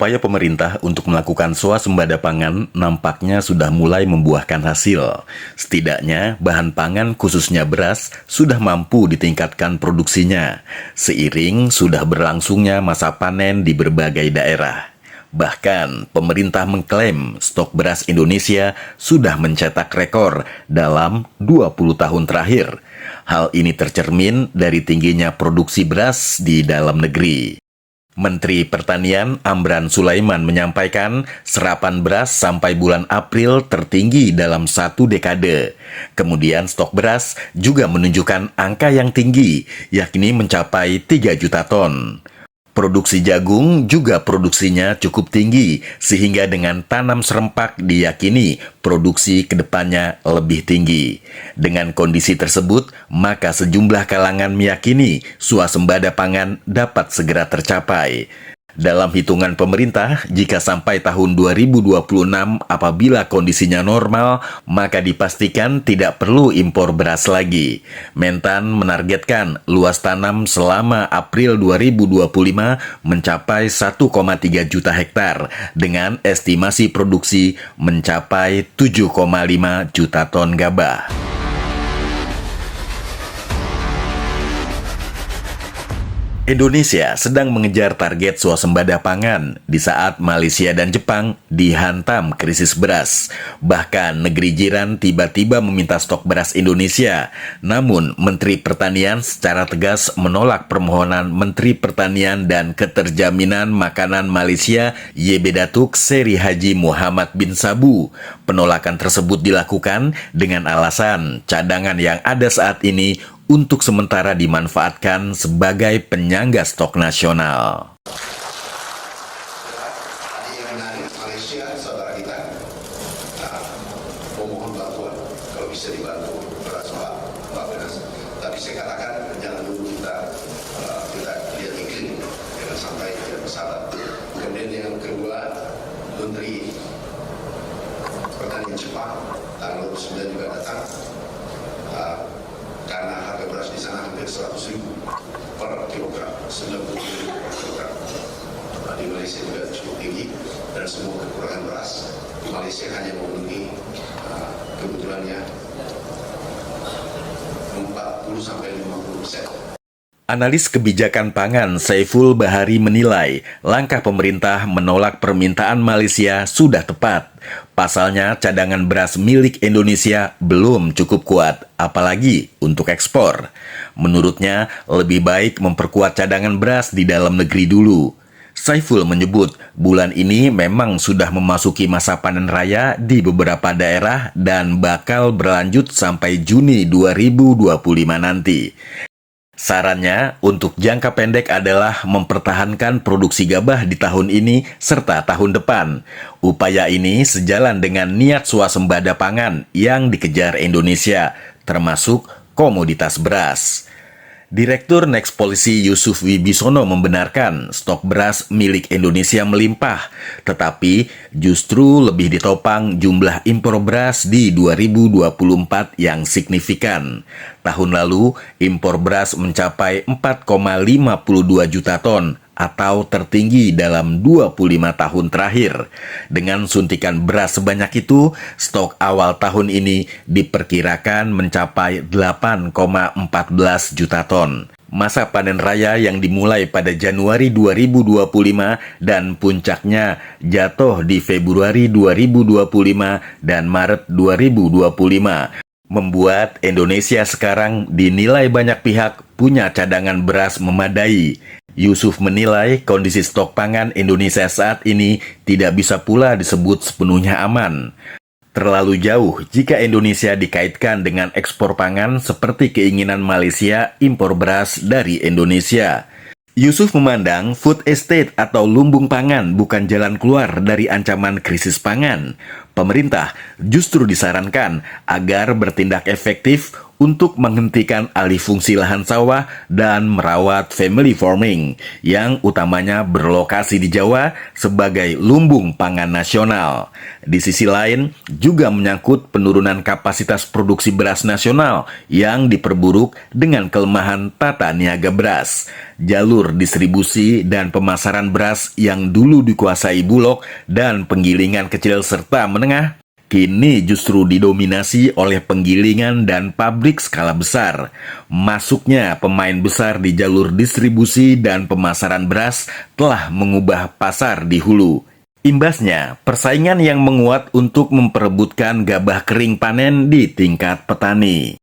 Upaya pemerintah untuk melakukan swasembada pangan nampaknya sudah mulai membuahkan hasil. Setidaknya, bahan pangan khususnya beras sudah mampu ditingkatkan produksinya, seiring sudah berlangsungnya masa panen di berbagai daerah. Bahkan, pemerintah mengklaim stok beras Indonesia sudah mencetak rekor dalam 20 tahun terakhir. Hal ini tercermin dari tingginya produksi beras di dalam negeri. Menteri Pertanian Amran Sulaiman menyampaikan serapan beras sampai bulan April tertinggi dalam 1 dekade. Kemudian stok beras juga menunjukkan angka yang tinggi, yakni mencapai 3 juta ton. Produksi jagung juga produksinya cukup tinggi, sehingga dengan tanam serempak diyakini produksi kedepannya lebih tinggi. Dengan kondisi tersebut, maka sejumlah kalangan meyakini swasembada pangan dapat segera tercapai. Dalam hitungan pemerintah, jika sampai tahun 2026 apabila kondisinya normal, maka dipastikan tidak perlu impor beras lagi. Mentan menargetkan luas tanam selama April 2025 mencapai 1,3 juta hektar dengan estimasi produksi mencapai 7,5 juta ton gabah. Indonesia sedang mengejar target swasembada pangan di saat Malaysia dan Jepang dihantam krisis beras. Bahkan negeri jiran tiba-tiba meminta stok beras Indonesia. Namun Menteri Pertanian secara tegas menolak permohonan Menteri Pertanian dan Keterjaminan Makanan Malaysia YB Datuk Seri Haji Muhammad bin Sabu. Penolakan tersebut dilakukan dengan alasan cadangan yang ada saat ini untuk sementara dimanfaatkan sebagai penyangga stok nasional. Yang menarik, Malaysia, saudara kita, memohon bantuan kalau bisa dibantu beras Mbak Benas. Tapi saya katakan jangan dulu kita lihat iklim, jangan sampai tidak bersahabat. Kemudian yang kedua, Menteri Pertanian Jepang tanggal 9 juga datang. Karena harga beras di sana hampir 100.000 per kilogram, 90.000 per kilogram. Di Malaysia juga cukup tinggi dan semua kekurangan beras di Malaysia hanya memenuhi kebutuhannya 40-50%. Analis kebijakan pangan Saiful Bahari menilai langkah pemerintah menolak permintaan Malaysia sudah tepat. Pasalnya cadangan beras milik Indonesia belum cukup kuat, apalagi untuk ekspor. Menurutnya, lebih baik memperkuat cadangan beras di dalam negeri dulu. Saiful menyebut bulan ini memang sudah memasuki masa panen raya di beberapa daerah dan bakal berlanjut sampai Juni 2025 nanti. Sarannya untuk jangka pendek adalah mempertahankan produksi gabah di tahun ini serta tahun depan. Upaya ini sejalan dengan niat swasembada pangan yang dikejar Indonesia, termasuk komoditas beras. Direktur Next Policy Yusuf Wibisono membenarkan stok beras milik Indonesia melimpah, tetapi justru lebih ditopang jumlah impor beras di 2024 yang signifikan. Tahun lalu, impor beras mencapai 4,52 juta ton atau tertinggi dalam 25 tahun terakhir. Dengan suntikan beras sebanyak itu, stok awal tahun ini diperkirakan mencapai 8,14 juta ton. Masa panen raya yang dimulai pada Januari 2025 dan puncaknya jatuh di Februari 2025 dan Maret 2025. Membuat Indonesia sekarang dinilai banyak pihak punya cadangan beras memadai. Yusuf menilai kondisi stok pangan Indonesia saat ini tidak bisa pula disebut sepenuhnya aman. Terlalu jauh jika Indonesia dikaitkan dengan ekspor pangan seperti keinginan Malaysia impor beras dari Indonesia. Yusuf memandang food estate atau lumbung pangan bukan jalan keluar dari ancaman krisis pangan. Pemerintah justru disarankan agar bertindak efektif untuk menghentikan alih fungsi lahan sawah dan merawat family farming yang utamanya berlokasi di Jawa sebagai lumbung pangan nasional. Di sisi lain, juga menyangkut penurunan kapasitas produksi beras nasional yang diperburuk dengan kelemahan tata niaga beras. jalur distribusi dan pemasaran beras yang dulu dikuasai Bulog dan penggilingan kecil serta menengah, kini justru didominasi oleh penggilingan dan pabrik skala besar. Masuknya pemain besar di jalur distribusi dan pemasaran beras telah mengubah pasar di hulu. Imbasnya, persaingan yang menguat untuk memperebutkan gabah kering panen di tingkat petani.